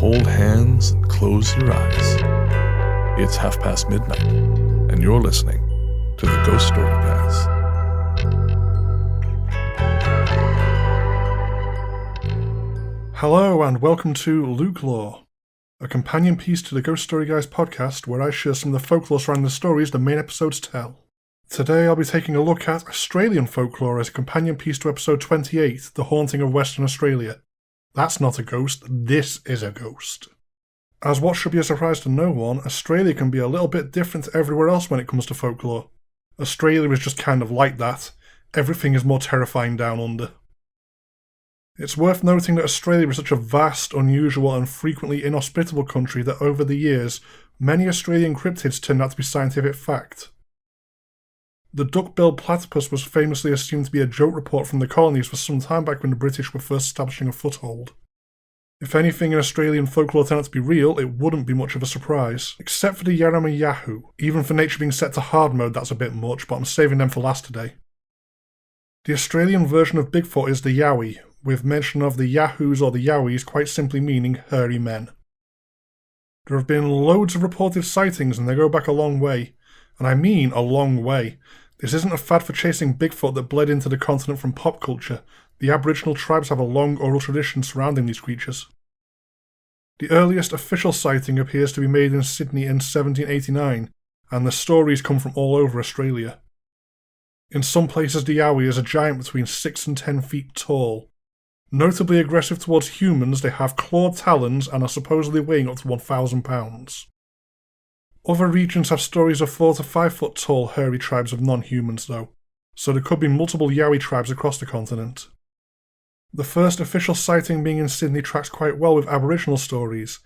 hold hands and close your eyes. It's midnight, and you're listening to the Ghost Story Guys. Hello, and welcome to LukeLore, a companion piece to the Ghost Story Guys podcast where I share some of the folklore surrounding the stories the main episodes tell. Today I'll be taking a look at Australian folklore as a companion piece to episode 28, The Haunting of Western Australia. That's not a ghost, this is a ghost. As what should be a surprise to no one, Australia can be a little bit different to everywhere else when it comes to folklore. Australia is just kind of like that. Everything is more terrifying down under. It's worth noting that Australia is such a vast, unusual and frequently inhospitable country that over the years, many Australian cryptids turned out to be scientific fact. The duck-billed platypus was famously assumed to be a joke report from the colonies for some time back when the British were first establishing a foothold. If anything in Australian folklore turned out to be real, it wouldn't be much of a surprise. Except for the Yarama Yahoo. Even for nature being set to hard mode, that's a bit much, but I'm saving them for last today. The Australian version of Bigfoot is the Yowie, with mention of the Yahoos or the Yowies quite simply meaning hairy men. There have been loads of reported sightings and they go back a long way. And I mean a long way. This isn't a fad for chasing Bigfoot that bled into the continent from pop culture. The Aboriginal tribes have a long oral tradition surrounding these creatures. The earliest official sighting appears to be made in Sydney in 1789, and the stories come from all over Australia. In some places the Yowie is a giant between 6 and 10 feet tall. Notably aggressive towards humans, they have clawed talons and are supposedly weighing up to 1,000 pounds. Other regions have stories of 4 to 5 foot tall hairy tribes of non-humans though, so there could be multiple Yowie tribes across the continent. The first official sighting being in Sydney tracks quite well with Aboriginal stories,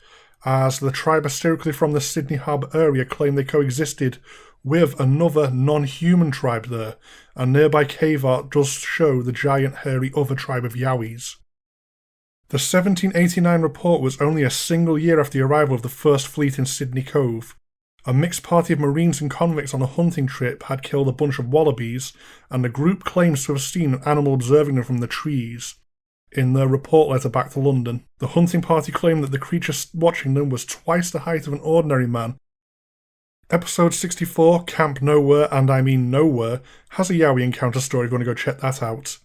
as the tribe hysterically from the Sydney Harbour area claim they coexisted with another non-human tribe there, and nearby cave art does show the giant hairy other tribe of Yowies. The 1789 report was only a single year after the arrival of the first fleet in Sydney Cove. A mixed party of Marines and convicts on a hunting trip had killed a bunch of wallabies, and the group claims to have seen an animal observing them from the trees. In their report letter back to London, the hunting party claimed that the creature watching them was twice the height of an ordinary man. Episode 64, Camp Nowhere, and I mean Nowhere, has a Yowie encounter story if you want to go check that out.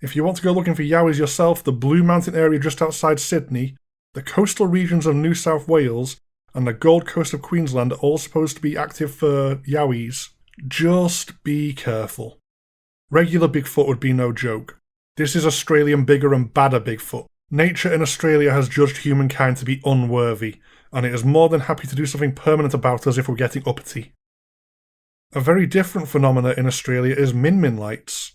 If you want to go looking for Yowies yourself, the Blue Mountain area just outside Sydney, the coastal regions of New South Wales, and the Gold Coast of Queensland are all supposed to be active for Yowies. Just be careful. Regular Bigfoot would be no joke. This is Australian bigger and badder Bigfoot. Nature in Australia has judged humankind to be unworthy, and it is more than happy to do something permanent about us if we're getting uppity. A very different phenomena in Australia is min-min lights.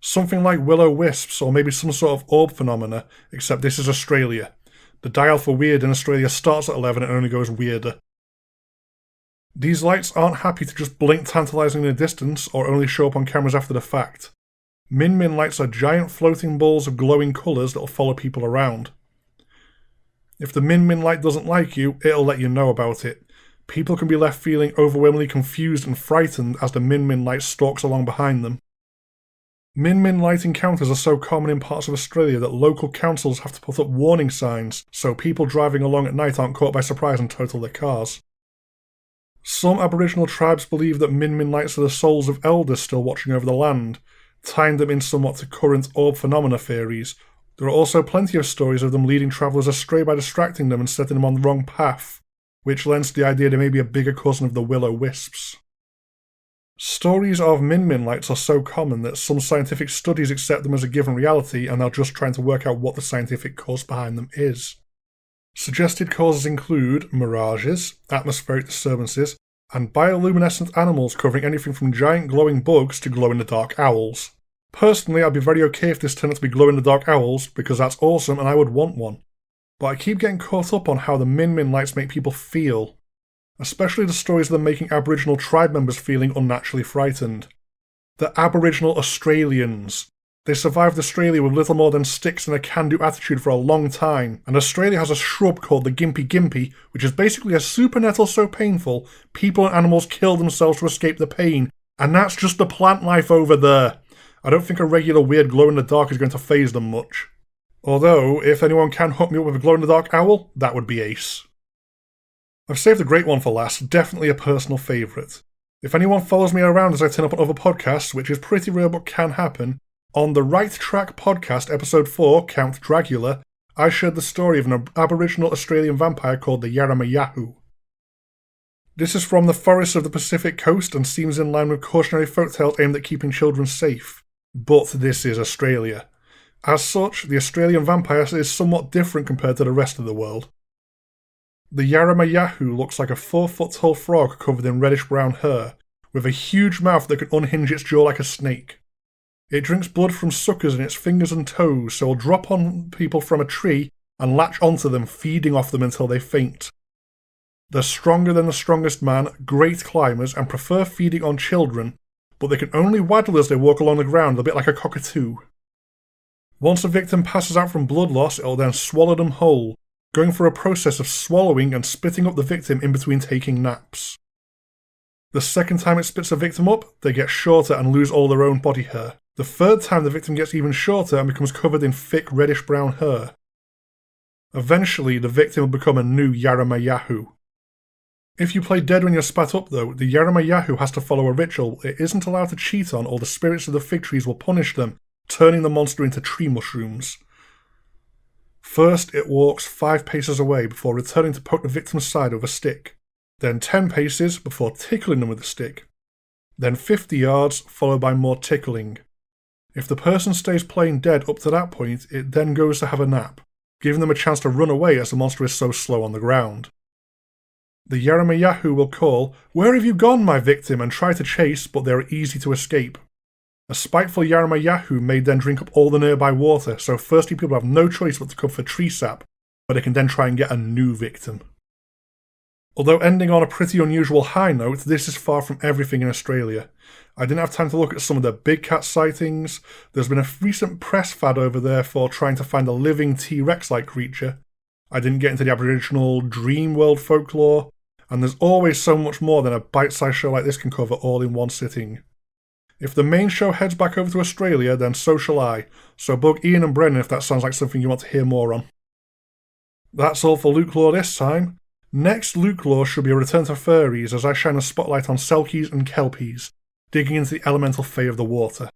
Something like will-o-wisps or maybe some sort of orb phenomena, except this is Australia. The dial for weird in Australia starts at 11 and only goes weirder. These lights aren't happy to just blink tantalisingly in the distance or only show up on cameras after the fact. Min-min lights are giant floating balls of glowing colours that'll follow people around. If the min-min light doesn't like you, it'll let you know about it. People can be left feeling overwhelmingly confused and frightened as the min-min light stalks along behind them. Min-min light encounters are so common in parts of Australia that local councils have to put up warning signs so people driving along at night aren't caught by surprise and total their cars. Some Aboriginal tribes believe that min-min lights are the souls of elders still watching over the land, tying them in somewhat to current orb phenomena theories. There are also plenty of stories of them leading travellers astray by distracting them and setting them on the wrong path, which lends to the idea they may be a bigger cousin of the will-o-wisps. Stories of min-min lights are so common that some scientific studies accept them as a given reality and are just trying to work out what the scientific cause behind them is. Suggested causes include mirages, atmospheric disturbances, and bioluminescent animals covering anything from giant glowing bugs to glow-in-the-dark owls. Personally, I'd be very okay if this turned out to be glow-in-the-dark owls, because that's awesome and I would want one. But I keep getting caught up on how the min-min lights make people feel. Especially the stories of them making Aboriginal tribe members feeling unnaturally frightened. The Aboriginal Australians. They survived Australia with little more than sticks and a can-do attitude for a long time, and Australia has a shrub called the Gympie Gympie, which is basically a super nettle so painful, people and animals kill themselves to escape the pain, and that's just the plant life over there. I don't think a regular weird glow-in-the-dark is going to faze them much. Although, if anyone can hook me up with a glow-in-the-dark owl, that would be ace. I've saved a great one for last, definitely a personal favourite. If anyone follows me around as I turn up on other podcasts, which is pretty rare but can happen, on the Right Track podcast, episode 4, Count Dracula, I shared the story of an Aboriginal Australian vampire called the Yaramayahu. This is from the forests of the Pacific coast and seems in line with cautionary folktales aimed at keeping children safe. But this is Australia. As such, the Australian vampire is somewhat different compared to the rest of the world. The Yaramayahu looks like a 4-foot-tall frog covered in reddish-brown hair, with a huge mouth that can unhinge its jaw like a snake. It drinks blood from suckers in its fingers and toes, so it'll drop on people from a tree and latch onto them, feeding off them until they faint. They're stronger than the strongest man, great climbers, and prefer feeding on children, but they can only waddle as they walk along the ground, a bit like a cockatoo. Once a victim passes out from blood loss, it'll then swallow them whole, going through a process of swallowing and spitting up the victim in between taking naps. The second time it spits a victim up, they get shorter and lose all their own body hair. The third time the victim gets even shorter and becomes covered in thick reddish-brown hair. Eventually, the victim will become a new Yaramayahu. If you play dead when you're spat up though, the Yaramayahu has to follow a ritual it isn't allowed to cheat on, or the spirits of the fig trees will punish them, turning the monster into tree mushrooms. First, it walks 5 paces away before returning to poke the victim's side with a stick. Then 10 paces before tickling them with a stick. Then 50 yards, followed by more tickling. If the person stays playing dead up to that point, it then goes to have a nap, giving them a chance to run away as the monster is so slow on the ground. The Yaramayahu will call, "Where have you gone, my victim?" and try to chase, but they are easy to escape. A spiteful Yaramayahu may then drink up all the nearby water, so thirsty people have no choice but to come for tree sap, where they can then try and get a new victim. Although ending on a pretty unusual high note, this is far from everything in Australia. I didn't have time to look at some of the big cat sightings. There's been a recent press fad over there for trying to find a living T-Rex-like creature. I didn't get into the Aboriginal dream world folklore, and there's always so much more than a bite-sized show like this can cover all in one sitting. If the main show heads back over to Australia, then so shall I, so bug Ian and Brennan if that sounds like something you want to hear more on. That's all for LukeLore this time. Next LukeLore should be a return to furries as I shine a spotlight on selkies and kelpies, digging into the elemental fae of the water.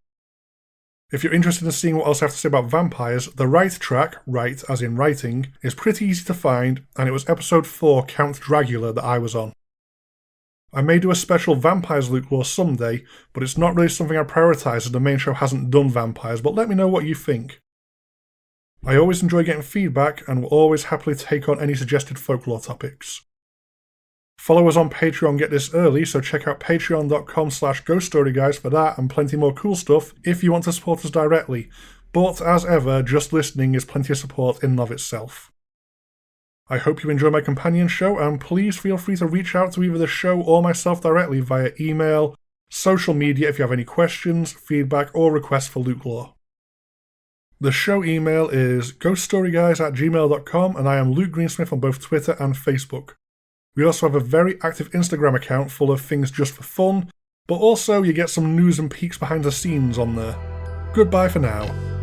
If you're interested in seeing what else I have to say about vampires, the Right Track, right as in writing, is pretty easy to find, and it was episode 4, Count Dracula, that I was on. I may do a special Vampires LukeLore someday, but it's not really something I prioritise as the main show hasn't done vampires, but let me know what you think. I always enjoy getting feedback and will always happily take on any suggested folklore topics. Follow us on Patreon Get This Early, so check out patreon.com/ghoststoryguys for that and plenty more cool stuff if you want to support us directly, but as ever, just listening is plenty of support in and of itself. I hope you enjoy my companion show, and please feel free to reach out to either the show or myself directly via email, social media if you have any questions, feedback, or requests for LukeLore. The show email is ghoststoryguys@gmail.com, and I am Luke Greensmith on both Twitter and Facebook. We also have a very active Instagram account full of things just for fun, but also you get some news and peeks behind the scenes on there. Goodbye for now.